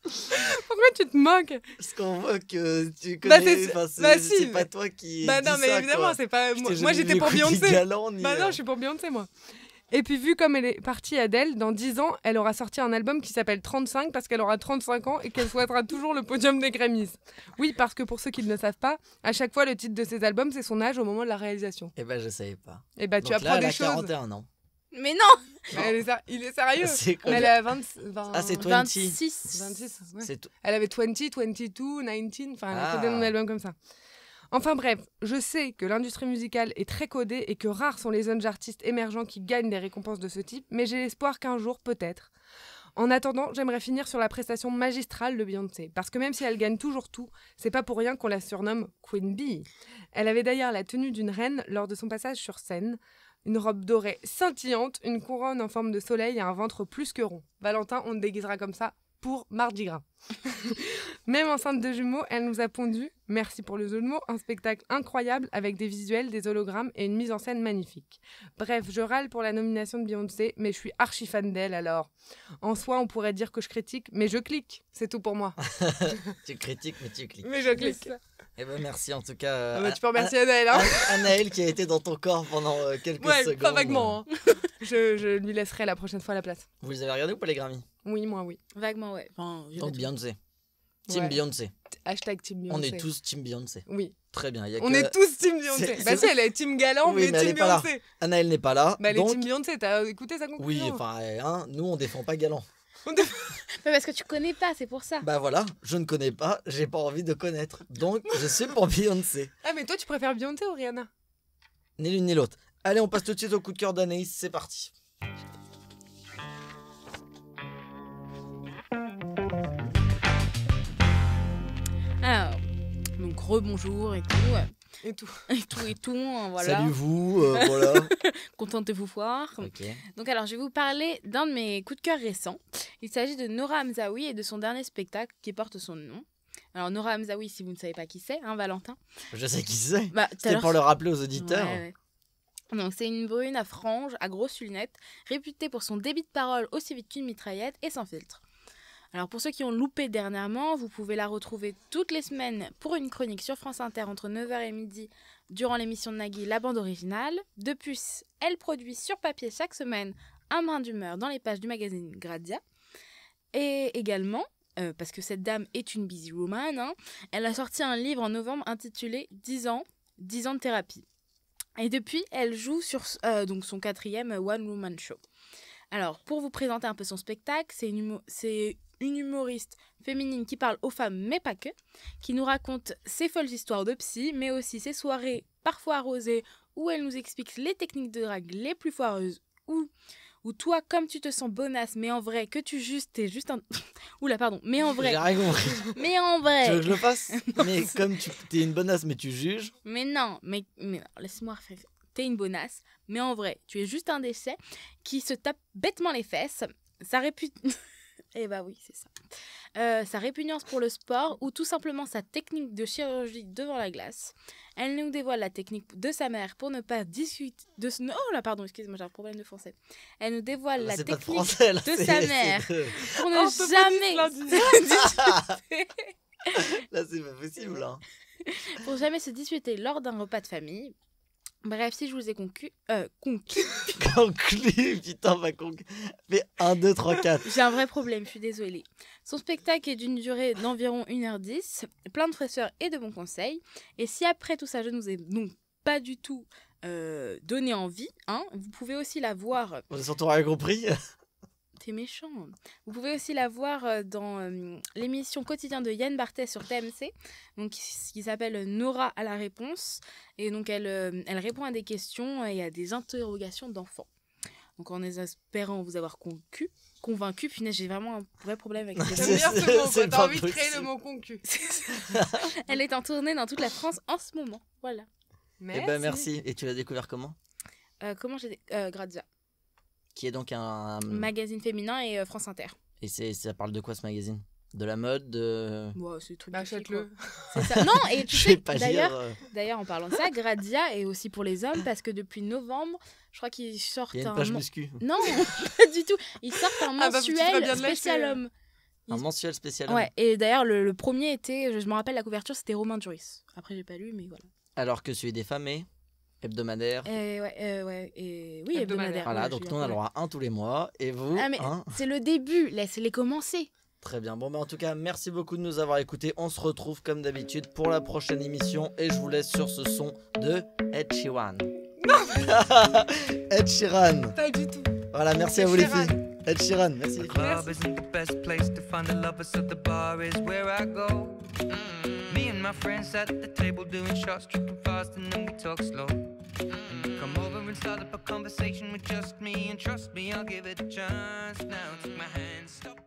Pourquoi tu te moques? Parce qu'on voit que tu Bah, connais. c'est- enfin, c'est bah, si, c'est pas mais- toi qui. Bah dis non, mais ça, évidemment, quoi. c'est pas... Je t'ai Moi jamais j'étais vu pour écouter Beyoncé. Galant, ni, Bah non, je suis pour Beyoncé, moi. Et puis, vu comme elle est partie Adèle, dans 10 ans, elle aura sorti un album qui s'appelle 35 parce qu'elle aura 35 ans et qu'elle souhaitera toujours le podium des Grammys. Oui, parce que pour ceux qui ne le savent pas, à chaque fois, le titre de ses albums, c'est son âge au moment de la réalisation. Eh ben, je savais pas. Et bah, tu Donc apprends là, elle des a choses. 41 ans. Mais non. Il est sérieux. C'est quoi? Elle a 20... Ah, c'est 20. 26. 26, ouais. C'est tout. Elle avait 20, 22, 19, enfin, elle a codé Ah. un album comme ça. Enfin bref, je sais que l'industrie musicale est très codée et que rares sont les jeunes artistes émergents qui gagnent des récompenses de ce type, mais j'ai l'espoir qu'un jour, peut-être. En attendant, j'aimerais finir sur la prestation magistrale de Beyoncé, parce que même si elle gagne toujours tout, c'est pas pour rien qu'on la surnomme Queen Bee. Elle avait d'ailleurs la tenue d'une reine lors de son passage sur scène. Une robe dorée scintillante, une couronne en forme de soleil et un ventre plus que rond. Valentin, on te déguisera comme ça pour Mardi Gras. Même enceinte de jumeaux, elle nous a pondu, merci pour le jeu de mots, un spectacle incroyable avec des visuels, des hologrammes et une mise en scène magnifique. Bref, je râle pour la nomination de Beyoncé, mais je suis archi fan d'elle alors. En soi, on pourrait dire que je critique, mais je clique, c'est tout pour moi. Tu critiques, mais tu cliques. Mais je clique. Eh ben, merci en tout cas. Ah bah, tu peux remercier Anaël, hein. Anaël qui a été dans ton corps pendant quelques Ouais, secondes. pas vaguement. Hein. Je lui laisserai la prochaine fois la place. Vous les avez regardés ou pas les Grammy? Oui, moi oui. Vaguement, ouais. Enfin, j'ai Donc pas tout. Beyoncé. Team Ouais. Beyoncé. Hashtag Team On Beyoncé. est tous Team Beyoncé. Oui. Très bien. Il y a On que est tous Team Beyoncé. C'est- Bah si, elle est Team Galant, Oui, mais elle Team est pas là. Beyoncé. Anaël n'est pas là. Bah elle est donc, Team Beyoncé, t'as écouté sa oui, conclusion? enfin, nous on défend pas Galant. Mais parce que tu connais pas, c'est pour ça. Bah voilà, je ne connais pas, j'ai pas envie de connaître. Donc je suis pour Beyoncé. Ah mais toi tu préfères Beyoncé ou Rihanna? Ni l'une ni l'autre. Allez, on passe tout de suite au coup de cœur d'Anaïs, c'est parti. Alors, donc rebonjour et tout. Et tout. Et tout, voilà. Salut vous, voilà. Content de vous voir. Ok. Donc alors, je vais vous parler d'un de mes coups de cœur récents. Il s'agit de Nora Hamzaoui et de son dernier spectacle qui porte son nom. Alors Nora Hamzaoui, si vous ne savez pas qui c'est, hein, Valentin. Je sais qui c'est. Bah, tout à C'était l'heure- pour le rappeler aux auditeurs. Ouais, ouais. Donc c'est une brune à franges, à grosses lunettes, réputée pour son débit de parole aussi vite qu'une mitraillette et sans filtre. Alors pour ceux qui ont loupé dernièrement, vous pouvez la retrouver toutes les semaines pour une chronique sur France Inter entre 9h et midi durant l'émission de Nagui, la bande originale. De plus, elle produit sur papier chaque semaine un brin d'humeur dans les pages du magazine Grazia. Et également, parce que cette dame est une busy woman, hein, elle a sorti un livre en novembre intitulé 10 ans de thérapie. Et depuis, elle joue sur donc son 4e One Woman Show. Alors, pour vous présenter un peu son spectacle, c'est une humoriste féminine qui parle aux femmes, mais pas que, qui nous raconte ses folles histoires de psy, mais aussi ses soirées parfois arrosées, où elle nous explique les techniques de drague les plus foireuses, où toi, comme tu te sens bonasse, mais en vrai, que tu juste, t'es juste un... Oula, pardon, mais en vrai, J'ai rien compris. mais en Tu veux vrai, que je le fasse? Mais comme tu es une bonasse, mais tu juges. mais non, mais non, laisse-moi refaire. T'es une bonasse, mais en vrai, tu es juste un déchet qui se tape bêtement les fesses. Sa Eh bah oui, c'est ça. Sa répugnance pour le sport ou tout simplement sa technique de chirurgie devant la glace. Elle nous dévoile la technique de sa mère pour ne pas discuter de... Oh là, pardon, excusez-moi, j'ai un problème de français. Elle nous dévoile Là, la c'est pas de technique français, là, de c'est- sa c'est mère de- pour Oh, ne jamais... Là, c'est pas possible. Hein. pour jamais se disputer lors d'un repas de famille. Bref, si je vous ai conquis... Conclu, putain, va conclu. Fais 1, 2, 3, 4. J'ai un vrai problème, je suis désolée. Son spectacle est d'une durée d'environ 1h10, plein de fraîcheur et de bons conseils. Et si après tout ça, je ne vous ai donc pas du tout donné envie, hein, vous pouvez aussi la voir... On a surtout rien compris. T'es méchant. Vous pouvez aussi la voir dans l'émission quotidienne de Yann Barthès sur TMC, donc, qui s'appelle Nora à la réponse. Et donc, elle répond à des questions et à des interrogations d'enfants. Donc, en espérant vous avoir convaincu, punaise, j'ai vraiment un vrai problème avec C'est- J'aime bien ce mot, c'est quoi. T'as pas envie de créer possible. le mot concu. Elle est en tournée dans toute la France en ce moment. Voilà. Eh ben merci. Et tu l'as découvert comment? Comment j'ai... Grazia. Qui est donc un. Magazine féminin et France Inter. Et ça parle de quoi ce magazine? De la mode de... Bon, c'est le truc Bah, de filles, achète-le. quoi. C'est ça. Non, et tu Je sais, vais pas d'ailleurs, lire. D'ailleurs, en parlant de ça, Grazia est aussi pour les hommes parce que depuis novembre, je crois qu'ils sortent Il y a une un... page muscu. Non, pas du tout. Ils sortent un Ah bah, tu ferais mensuel bien de l'acheter, spécial hein. homme. Un mensuel spécial. Ouais, et d'ailleurs, le premier était, je me rappelle la couverture, c'était Romain Duris. Après, j'ai pas lu, mais voilà. Alors que celui des femmes est hebdomadaire. Ouais, et oui, Hebdomadaire. hebdomadaire. Voilà, ouais, donc j'ai nous on a le eu un droit à un tous les mois. Et vous Ah, mais hein c'est le début, laissez-les commencer. Très bien. Bon, en tout cas, merci beaucoup de nous avoir écoutés. On se retrouve comme d'habitude pour la prochaine émission. Et je vous laisse sur ce son de Ed Sheeran. Ed Sheeran. Pas du tout. Voilà, merci à Ed vous les Sheeran. filles. Ed Sheeran, merci. Club isn't the best place to find the lovers, so the bar is where I go. Me and my friends at the table doing shots, tripping fast, and then we talk slow. And you come over and start up a conversation with just me, and trust me, I'll give it a chance. Now take my hand, stop.